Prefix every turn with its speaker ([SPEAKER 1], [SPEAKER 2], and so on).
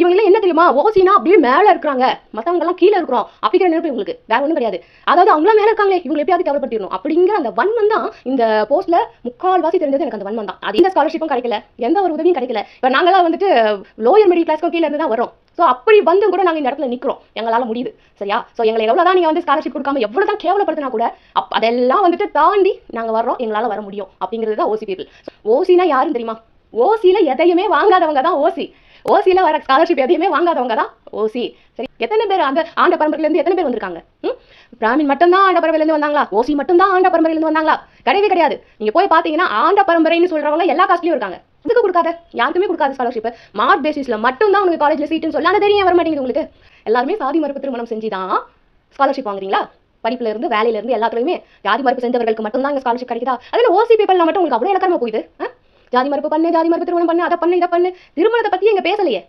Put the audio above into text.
[SPEAKER 1] இவங்க எல்லாம் என்ன தெரியுமா, ஓசினா அப்படியே மேல இருக்கிறாங்க, மத்தவங்க எல்லாம் கீழே இருக்கிறோம் அப்படிங்கிற நினைப்பு இவங்களுக்கு. வேற ஒன்றும் கிடையாது. அதாவது அவங்களாம் மேல இருக்காங்களே, இவங்க எப்படியாவது டெவலப் அப்படிங்கிற அந்த வன்மம் தான் இந்த போஸ்ட்ல முக்கால்வாசி தெரிஞ்சது. எனக்கு அந்த வன்மம் தான். அது இந்த ஸ்காலர்ஷிப்பும் கிடைக்கல, எந்த ஒரு உதவியும் கிடைக்கல. இப்போ நாங்களாம் வந்துட்டு லோயர் மிடில் கிளாஸ்க்கும் கீழே இருந்து தான் வரோம். ஸோ அப்படி வந்து கூட நாங்கள் இந்த இடத்துல நிற்கிறோம், எங்களால் முடியுது. சரியா? ஸோ எங்களை எவ்வளோதான் நீங்கள் வந்து ஸ்காலர்ஷிப் கொடுக்காம எவ்வளோ தான் கேவலப்படுத்தினா கூட அதெல்லாம் வந்துட்டு தாண்டி நாங்கள் வர்றோம், எங்களால் வர முடியும் அப்படிங்கிறது தான் ஓசி பீப்புள். ஓசினா யாருன்னு தெரியுமா? ஓசியில எதையுமே வாங்காதவங்க தான் ஓசி. ஓசியில வர ஸ்காலர்ஷிப் எதையுமே வாங்காதவங்க தான் ஓசி. சரி, எத்தனை பேர் அந்த ஆண்ட பரம்பரையிலேருந்து எத்தனை பேர் வந்திருக்காங்க? பிராமின் மட்டும்தான் ஆண்ட பரம்பரையிலேருந்து வந்தாங்களா? ஓசி மட்டும்தான் ஆண்ட பரம்பரையிலேருந்து வந்தாங்களா? கிடையவே கிடையாது. நீங்க போய் பார்த்தீங்கன்னா ஆண்ட பரம்பரைன்னு சொல்றவங்க எல்லா காஸ்ட்லயும் இருக்காங்க. இதுக்கு கொடுக்காத, யாருக்குமே கொடுக்காத ஸ்காலர்ஷிப் மார்க் பேசிஸ்ல மட்டும்தான் உங்களுக்கு காலேஜ்ல சீட்டுன்னு சொல்லி அந்த தெரியும் வர மாட்டேங்குது உங்களுக்கு. எல்லாருமே சாதி மறுப்பு திருமணம் செஞ்சு தான் ஸ்காலர்ஷிப் வாங்குறீங்களா? படிப்புல இருந்து வேலையில இருந்து எல்லாத்துலயுமே ஜாதி மறுப்பு செஞ்சவர்களுக்கு மட்டும்தான் இங்க ஸ்காலர்ஷிப் கிடைக்குதா? அதுல ஓசி பீப்பிள்ல மட்டும் உங்களுக்கு அவ்வளவு இலக்கணமா போகுது. ஜாதி மறுப்பு பண்ணு, ஜாதி மறுப்பு திருமணம் பண்ணு, அதை பண்ணு, இதை பண்ணு. திருமணத்தை பத்தி எங்க பேசலையே.